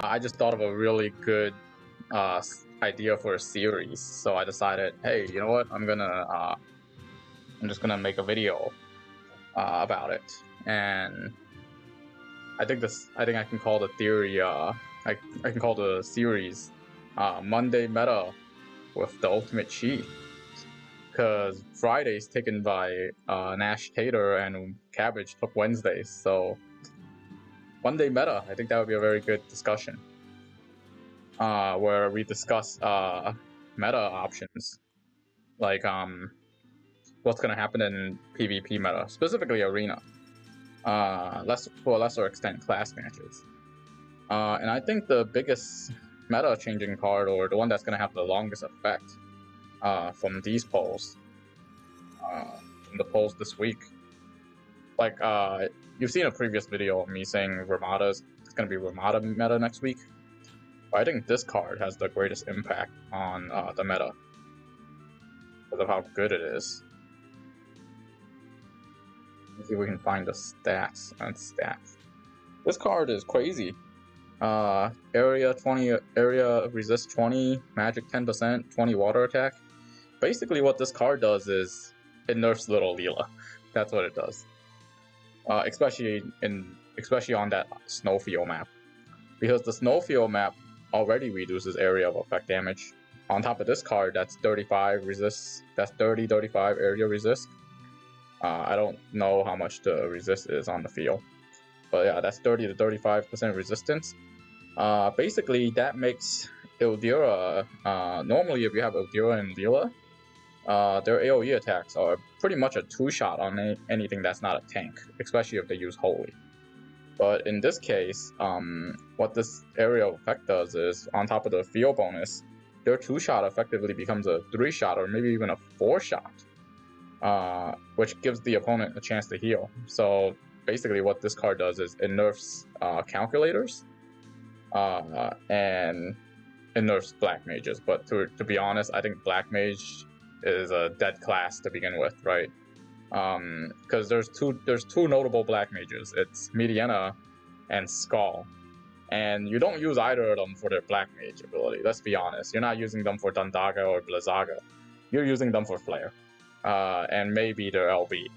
I just thought of a really good idea for a series, so I decided, hey, you know what? I'm just gonna make a video about it, and I think I can call the theory, I can call the series Monday Meta with the Ultimate Chi, because Friday's taken by Nash Tater and Cabbage took Wednesdays, so Monday Meta. I think that would be a very good discussion. Where we discuss meta options, like what's gonna happen in PvP meta, specifically arena, to a lesser extent class matches. And I think the biggest meta changing card, or the one that's gonna have the longest effect from these polls, from the polls this week, like you've seen a previous video of me saying it's gonna be Ramada meta next week. I think this card has the greatest impact on the meta because of how good it is. Let's see if we can find the stats and stats. This card is crazy. Area 20, area resist 20, magic 10%, 20 water attack. Basically what this card does is it nerfs Little Leela. That's what it does. Especially on that Snowfield map. Because the Snowfield map already reduces area of effect damage. On top of this card, that's 35 resist. That's 35 area resist. I don't know how much the resist is on the field, but yeah, that's 30 to 35% resistance. Basically, that makes Ildira. Normally, if you have Ildira and Leela, their AoE attacks are pretty much a two-shot on anything that's not a tank, especially if they use Holy. But in this case, what this area of effect does is, on top of the field bonus, their two-shot effectively becomes a three-shot or maybe even a four-shot, which gives the opponent a chance to heal. So basically what this card does is it nerfs calculators, and it nerfs black mages. But to be honest, I think black mage is a dead class to begin with, right? Because there's two notable black mages. It's Mediana and Skull, and you don't use either of them for their black mage ability. Let's be honest, you're not using them for Dundaga or Blizzaga. You're using them for Flare, and maybe their LB,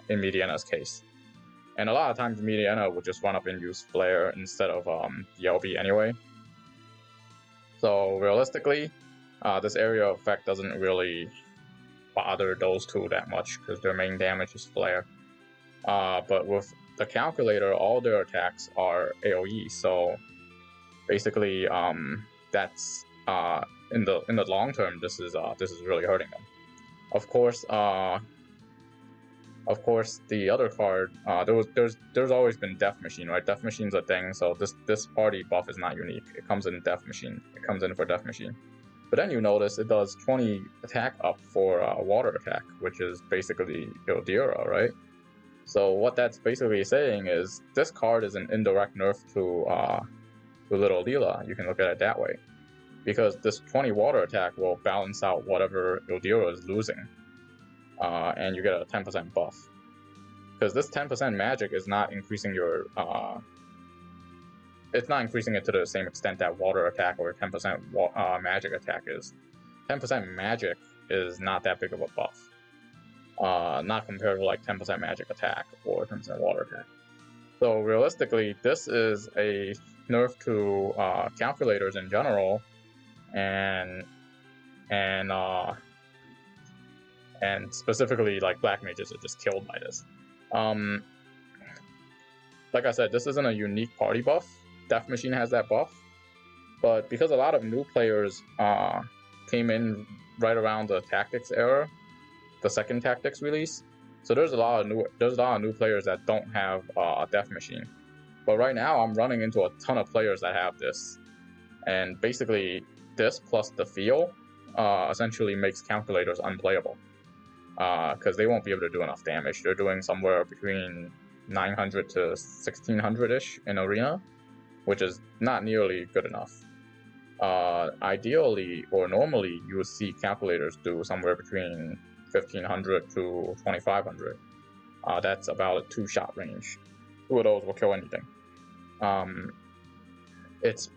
in Mediana's case. And a lot of times Mediana would just run up and use Flare instead of the LB anyway. So realistically, this area effect doesn't really bother those two that much because their main damage is Flare. But with the calculator, all their attacks are AoE. So basically, that's in the long term, this is really hurting them. Of course, the other card, there's always been Death Machine, right? Death Machine's a thing, so this party buff is not unique. It comes in Death Machine. It comes in for Death Machine. But then you notice it does 20 attack up for water attack, which is basically Ildira, right? So what that's basically saying is this card is an indirect nerf to Little Leela. You can look at it that way, because this 20 water attack will balance out whatever Ildira is losing, and you get a 10% buff. Because this 10% magic is not increasing your it's not increasing it to the same extent that water attack or 10% magic attack is. 10% magic is not that big of a buff. Not compared to like 10% magic attack or 10% water attack. So realistically, this is a nerf to calculators in general, and specifically like black mages are just killed by this. Like I said, this isn't a unique party buff. Death Machine has that buff, but because a lot of new players came in right around the Tactics era, the second Tactics release, so there's a lot of new players that don't have Death Machine. But right now, I'm running into a ton of players that have this, and basically this plus the feel essentially makes calculators unplayable, because they won't be able to do enough damage. They're doing somewhere between 900 to 1600-ish in arena, which is not nearly good enough. Ideally, or normally, you would see calculators do somewhere between 1500 to 2500. That's about a two-shot range. Two of those will kill anything. it's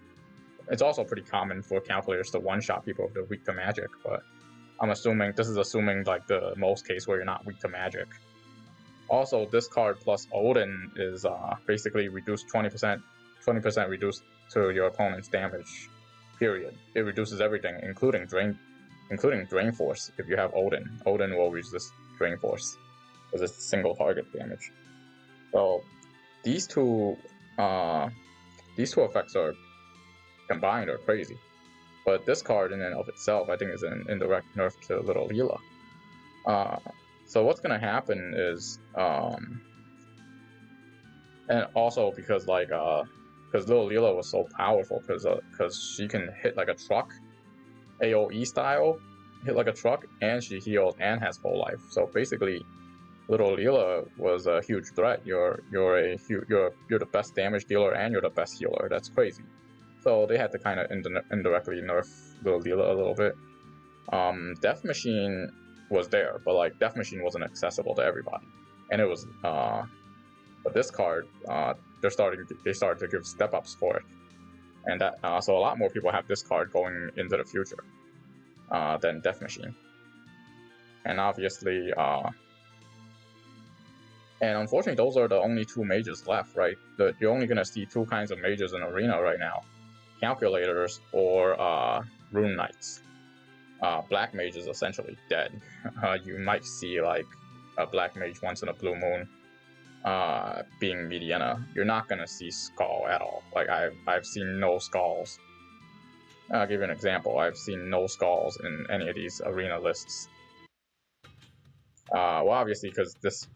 also pretty common for calculators to one-shot people if they're weak to magic, but I'm assuming this is assuming like the most case where you're not weak to magic. Also, this card plus Odin is basically reduced 20% reduced to your opponent's damage. Period. It reduces everything, including Drain Force. If you have Odin, Odin will resist Drain Force because it's single target damage. So these two effects are combined are crazy. But this card in and of itself, I think, is an indirect nerf to Little Leela. So what's gonna happen is, and also because because Little Leela was so powerful, because she can hit like a truck, AOE style, hit like a truck, and she heals and has full life. So basically, Little Leela was a huge threat. You're the best damage dealer and you're the best healer. That's crazy. So they had to kind of indirectly nerf Little Leela a little bit. Death Machine was there, but like Death Machine wasn't accessible to everybody, and it was. But this card, they started to give step ups for it, and that so a lot more people have this card going into the future than Death Machine, and obviously. And unfortunately, those are the only two mages left, right? You're only going to see two kinds of mages in Arena right now. Calculators or Rune Knights. Black Mage is essentially dead. You might see like a Black Mage once in a blue moon being Mediana. You're not going to see Skull at all. Like I've seen no Skulls. I'll give you an example. I've seen no Skulls in any of these Arena lists. Well, obviously, because this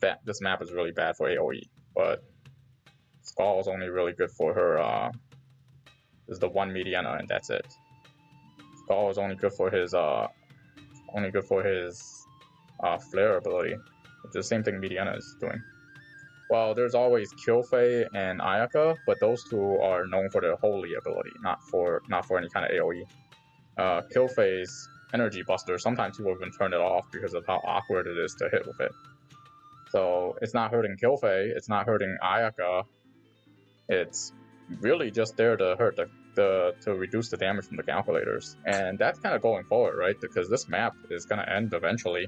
map is really bad for AoE, but Skull is only really good for her. Is the one Mediana, and that's it. Skull is only good for his flare ability, which is the same thing Mediana is doing. Well, there's always Killfei and Ayaka, but those two are known for their holy ability, not for any kind of AoE. Killfei's Energy Buster, sometimes people even turn it off because of how awkward it is to hit with it. So it's not hurting Killfei, it's not hurting Ayaka. It's really just there to hurt to reduce the damage from the calculators, and that's kind of going forward, right? Because this map is going to end eventually.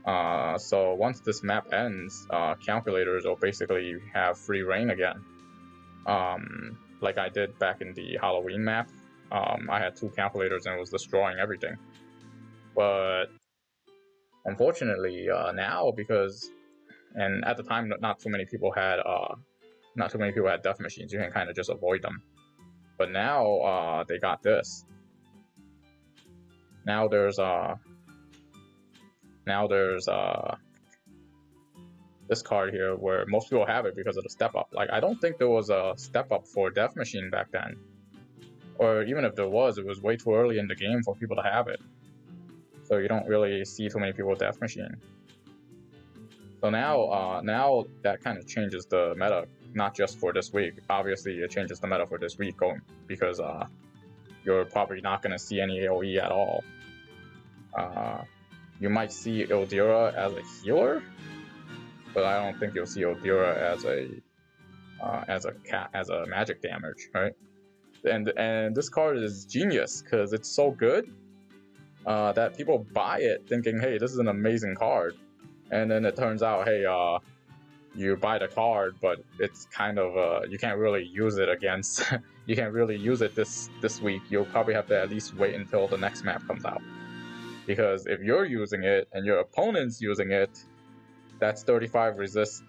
So once this map ends, calculators will basically have free reign again. Like I did back in the Halloween map. I had two calculators and it was destroying everything. But unfortunately, now and at the time, not too many people had Death Machines. You can kind of just avoid them. But now they got this. Now there's this card here where most people have it because of the step up. Like I don't think there was a step up for Death Machine back then, or even if there was, it was way too early in the game for people to have it. So you don't really see too many people with Death Machine. So now that kind of changes the meta, not just for this week. Obviously, it changes the meta for this week because you're probably not going to see any AoE at all. You might see Ildira as a healer, but I don't think you'll see Ildira as a magic damage, right? And this card is genius because it's so good that people buy it thinking, hey, this is an amazing card. And then it turns out, hey, you buy the card, but it's kind of you can't really use it against. You can't really use it this week. You'll probably have to at least wait until the next map comes out, because if you're using it and your opponent's using it, that's 35 resist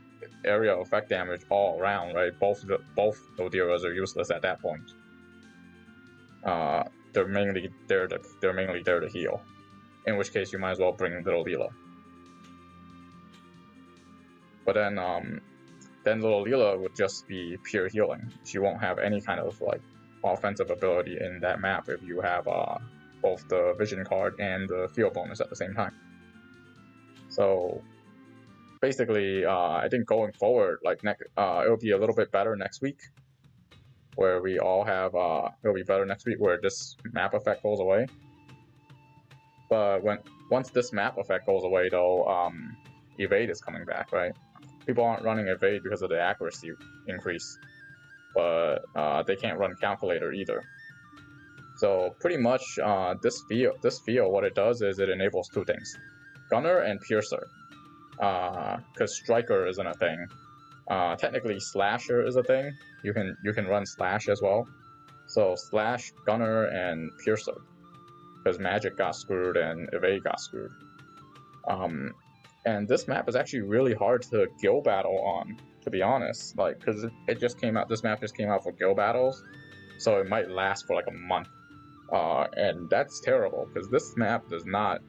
area effect damage all around, right? Both Ildiras are useless at that point. They're mainly there to heal. In which case, you might as well bring Little Leela. But then Little Leela would just be pure healing. She won't have any kind of like offensive ability in that map if you have both the vision card and the field bonus at the same time. So basically, I think going forward, like it'll be a little bit better next week, where we all have it'll be better next week where this map effect goes away. But once this map effect goes away, though, evade is coming back, right? People aren't running evade because of the accuracy increase. but they can't run calculator either. So pretty much this field, what it does is it enables two things: gunner and piercer. Because striker isn't a thing. Technically, slasher is a thing. You can run slash as well. So slash, gunner, and piercer. Because magic got screwed and evade got screwed. And this map is actually really hard to guild battle on, to be honest. Like, because it just came out. This map just came out for guild battles, so it might last for like a month. And that's terrible because this map is not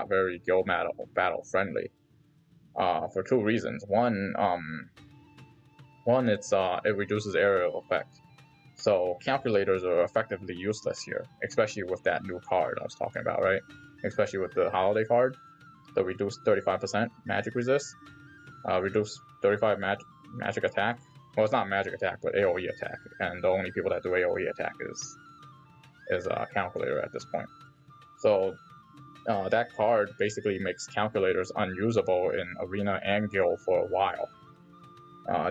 very guild battle friendly. For two reasons. One, it reduces area effect. So calculators are effectively useless here, especially with that new card I was talking about, right? Especially with the holiday card, the reduced 35% magic resist, reduce 35 magic attack. Well, it's not magic attack, but AOE attack, and the only people that do AOE attack is a calculator at this point. So that card basically makes calculators unusable in arena and guild for a while,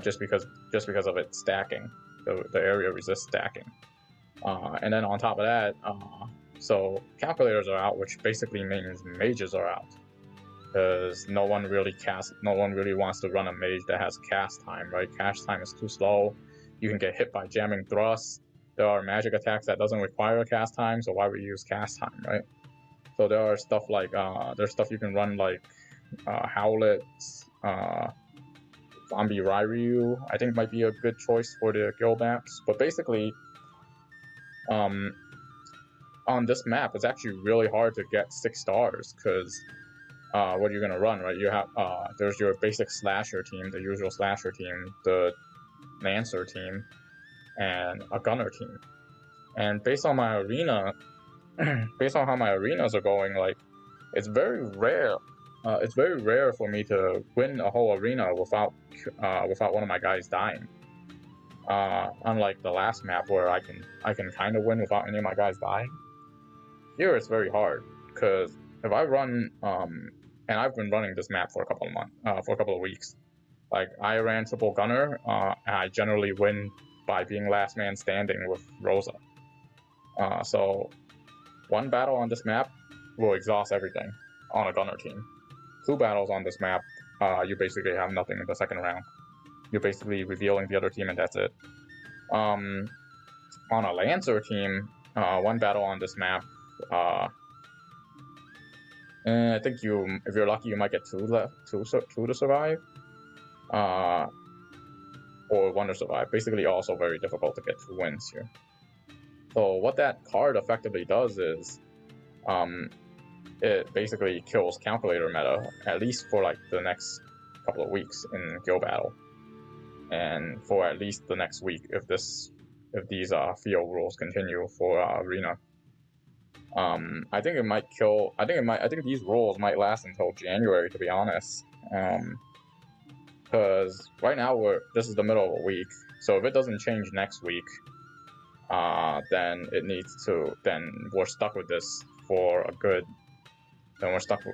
just because of its stacking, the area resist stacking, and then on top of that, so calculators are out, which basically means mages are out, because no one really wants to run a mage that has cast time, right? Cast time is too slow. You can get hit by jamming thrusts. There are magic attacks that doesn't require a cast time, so why would you use cast time, right? So there are stuff like there's stuff you can run like Howlets, Zombie Ryu, I think might be a good choice for the guild maps. But basically, on this map, it's actually really hard to get 6 stars because what you're gonna run, right? You have there's your basic slasher team, the usual slasher team, the lancer team, and a gunner team. And based on my arena, based on how my arenas are going, like it's very rare. It's very rare for me to win a whole arena without one of my guys dying. Unlike the last map where I can kind of win without any of my guys dying. Here it's very hard because if I run and I've been running this map for a couple of weeks. Like I ran triple gunner, and I generally win by being last man standing with Rosa. So one battle on this map will exhaust everything on a gunner team. 2 battles on this map, you basically have nothing in the second round. You're basically revealing the other team and that's it. On a Lancer team, 1 battle on this map, and I think if you're lucky, you might get 2 to survive, or 1 to survive. Basically, also very difficult to get 2 wins here. So what that card effectively does is, it basically kills calculator meta, at least for like the next couple of weeks in guild battle, and for at least the next week if these field rules continue for arena. I think it might kill. I think these rules might last until January, to be honest. Because right now this is the middle of a week, so if it doesn't change next week, then we're stuck with this for a good. Then we're stuck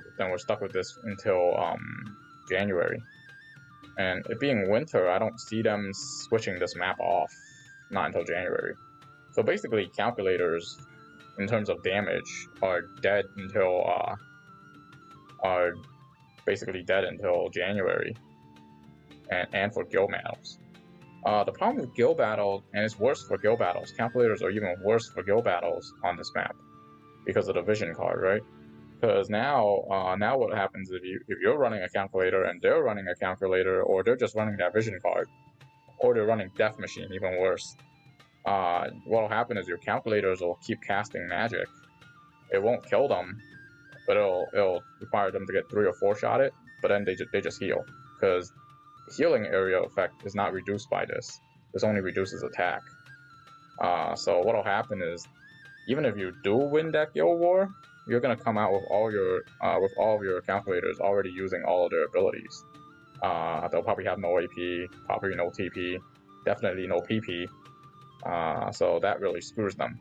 with this until January. And it being winter, I don't see them switching this map off, not until January. So basically, calculators, in terms of damage, are basically dead until January, and for guild battles. The problem with guild battle, and it's worse for guild battles, calculators are even worse for guild battles on this map because of the vision card, right? Because now what happens if you're running a calculator and they're running a calculator, or they're just running that vision card, or they're running Death Machine, even worse. What'll happen is your calculators will keep casting magic. It won't kill them, but it'll require them to get 3 or 4 shot it. But then they just heal, because healing area effect is not reduced by this. This only reduces attack. So what'll happen is, even if you do win that guild war, you're gonna come out with all of your calculators already using all of their abilities. They'll probably have no AP, probably no TP, definitely no PP. So that really screws them.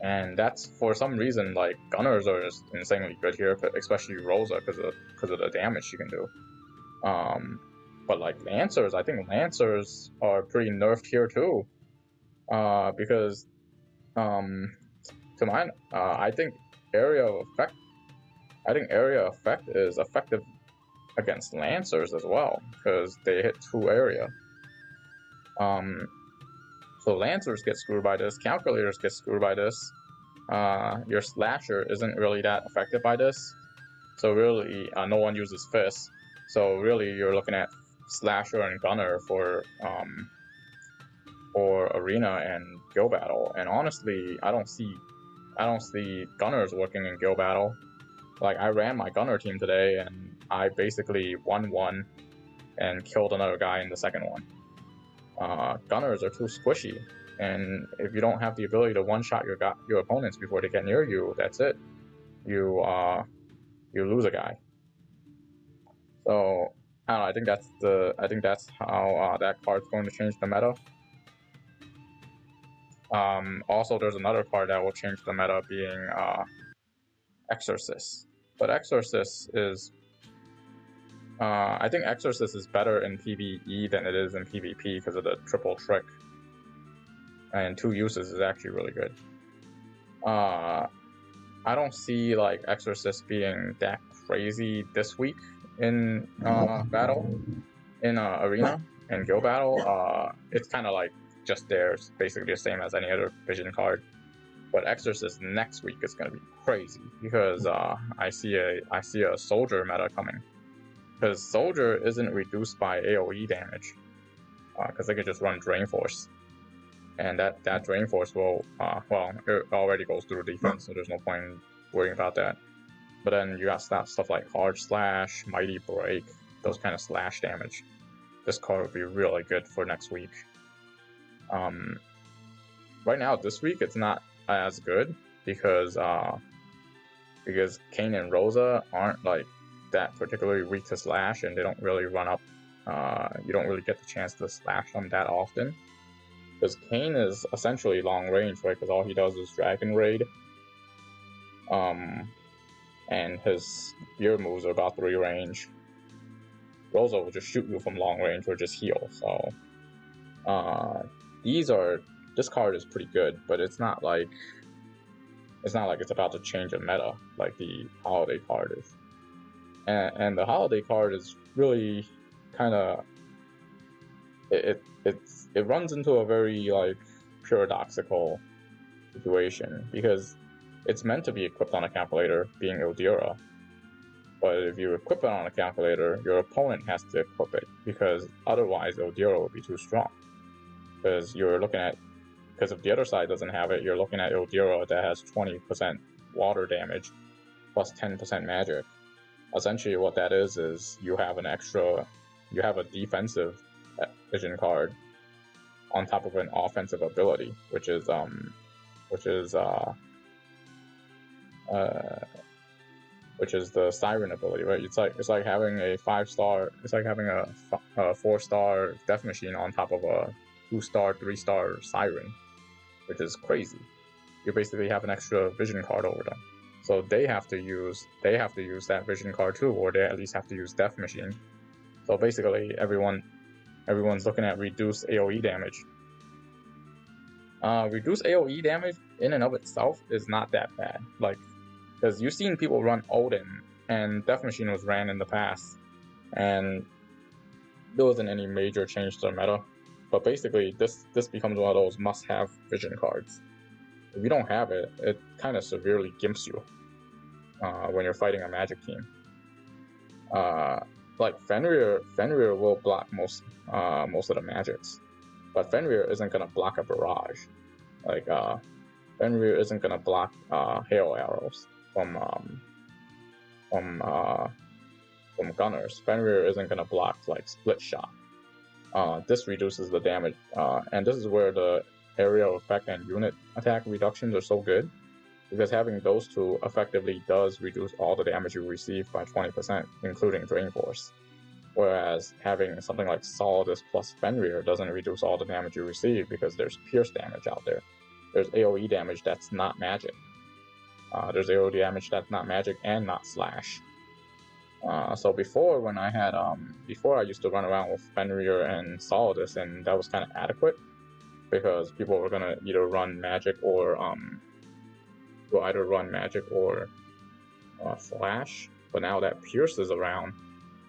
And that's, for some reason, like, gunners are just insanely good here, especially Rosa, because of the damage she can do. But like Lancers, I think Lancers are pretty nerfed here too. Because to mine, I think area effect is effective against Lancers as well, because they hit 2 area. So Lancers get screwed by this, Calculators get screwed by this. Your Slasher isn't really that affected by this. So really, no one uses Fist. So really, you're looking at Slasher and Gunner for Arena and Guild Battle. And honestly, I don't see Gunners working in Guild Battle. Like, I ran my Gunner team today, and I basically won one and killed another guy in the second one. Gunners are too squishy, and if you don't have the ability to one-shot your opponents before they get near you, that's it. You lose a guy. So I don't know. I think that's how that card's going to change the meta. Also, there's another card that will change the meta, being Exorcist. But Exorcist is I think Exorcist is better in PvE than it is in PvP because of the triple trick. And 2 uses is actually really good. I don't see like Exorcist being that crazy this week in battle, in Arena and Guild Battle. It's kind of like just there. It's basically the same as any other vision card. But Exorcist next week is going to be crazy because I see a soldier meta coming. Because Soldier isn't reduced by AoE damage, because they can just run Drain Force. And that Drain Force will, well, it already goes through defense, so there's no point in worrying about that. But then you got stuff like Hard Slash, Mighty Break, those kind of slash damage. This card would be really good for next week. Right now, this week, it's not as good because Kayn and Rosa aren't like that particularly weak to slash, and they don't really run up. You don't really get the chance to slash them that often. Because Kayn is essentially long range, right? Because all he does is Dragon Raid. And his spear moves are about 3 range. Rosa will just shoot you from long range or just heal. So this card is pretty good, but it's not like it's about to change a meta like the Holiday card is. And the Holiday card is really kind of it runs into a very like paradoxical situation because it's meant to be equipped on a calculator, being Ildira. But if you equip it on a calculator, your opponent has to equip it because otherwise Ildira would be too strong. Because if the other side doesn't have it, you're looking at Ildira that has 20% water damage plus 10% magic. Essentially what that is you have a defensive vision card on top of an offensive ability, which is the Siren ability, right? It's like having a 5-star, it's like having a 4-star Death Machine on top of a 2-star, 3-star Siren, which is crazy. You basically have an extra vision card over them. So they have to use that vision card too, or they at least have to use Death Machine. So basically, everyone's looking at reduced AoE damage. Reduced AoE damage in and of itself is not that bad, like, because you've seen people run Odin, and Death Machine was ran in the past, and there wasn't any major change to the meta. But basically, this becomes one of those must-have vision cards. If you don't have it, it kind of severely gimps you when you're fighting a magic team. Like Fenrir will block most of the magics, but Fenrir isn't gonna block a barrage. Like Fenrir isn't gonna block hail arrows from gunners. Fenrir isn't gonna block like split shot. This reduces the damage, and this is where the area effect and unit attack reductions are so good, because having those two effectively does reduce all the damage you receive by 20%, including Drain Force. Whereas having something like Solidus plus Fenrir doesn't reduce all the damage you receive because there's Pierce damage out there. There's AoE damage that's not magic. There's AoE damage that's not magic and not slash. So before, when I had before I used to run around with Fenrir and Solidus, and that was kind of adequate because people were gonna either run Magic or will either run Magic or Flash. But now that Pierce is around,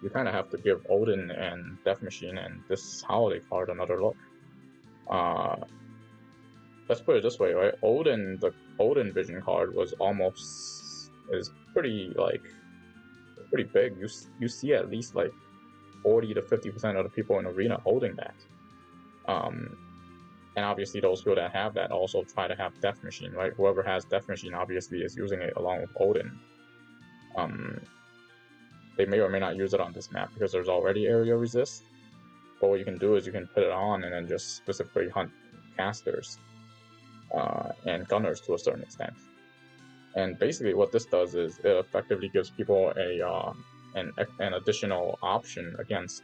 you kind of have to give Odin and Death Machine and this holiday card another look. Let's put it this way, right? The Odin Vision card is pretty big. You see at least like 40 to 50% of the people in Arena holding that. And obviously those people that have that also try to have Death Machine, right? Whoever has Death Machine obviously is using it along with Odin. They may or may not use it on this map because there's already area resist. But what you can do is you can put it on and then just specifically hunt casters and gunners to a certain extent. And basically what this does is it effectively gives people an additional option against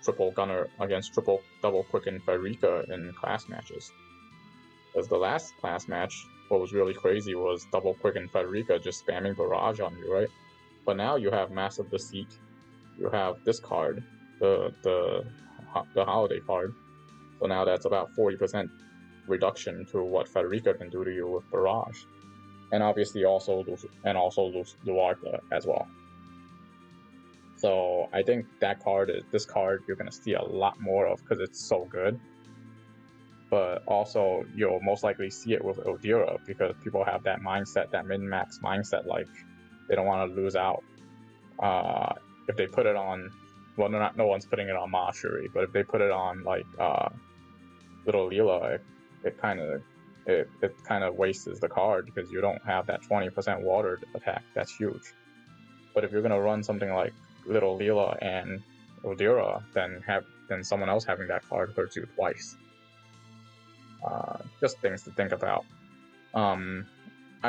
triple double quicken Frederica in class matches. Because the last class match, what was really crazy was double quicken Frederica just spamming barrage on you, right? But now you have Massive Deceit, you have this card, the holiday card. So now that's about 40% reduction to what Frederica can do to you with barrage, and obviously also Luarca as well. So I think this card you're gonna see a lot more of because it's so good. But also you'll most likely see it with Odira because people have that mindset, that min-max mindset, like they don't want to lose out. If they put it on, well, no one's putting it on Mashuri, but if they put it on like Little Leela, it kind of wastes the card because you don't have that 20% water attack. That's huge. But if you're gonna run something like Little Leela and Odira, then someone else having that card hurts you twice. Just things to think about. I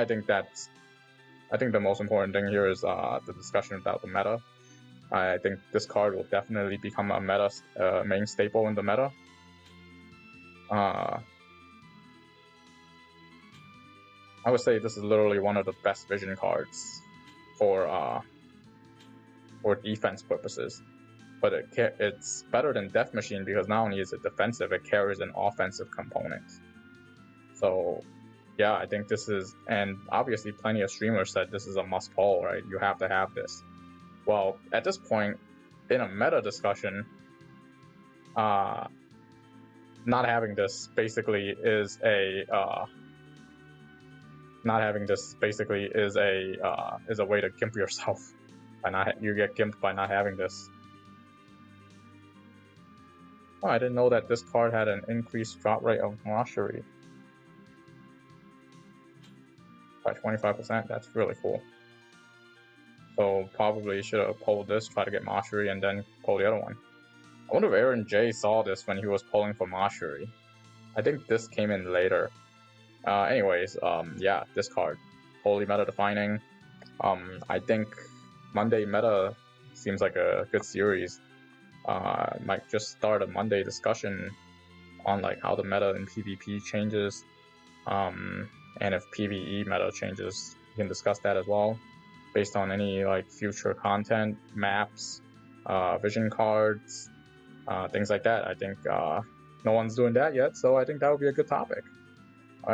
think the most important thing here is the discussion about the meta. I think this card will definitely become a main staple in the meta. I would say this is literally one of the best vision cards for defense purposes. But it's better than Death Machine because not only is it defensive, it carries an offensive component. So yeah, I think this is, and obviously plenty of streamers said this is a must pull, right? You have to have this. Well, at this point, in a meta discussion, not having this basically is a way to gimp yourself. You get gimped by not having this. Oh, I didn't know that this card had an increased drop rate of Mashuri by 25%. That's really cool. So probably should have pulled this, try to get Mashuri, and then pull the other one. I wonder if Aaron J saw this when he was pulling for Mashuri. I think this came in later. Anyways, yeah, this card, totally meta defining. I think Monday meta seems like a good series. Might just start a Monday discussion on like how the meta in PvP changes, and if PvE meta changes, we can discuss that as well, based on any like future content, maps, vision cards, things like that. I think no one's doing that yet, so I think that would be a good topic.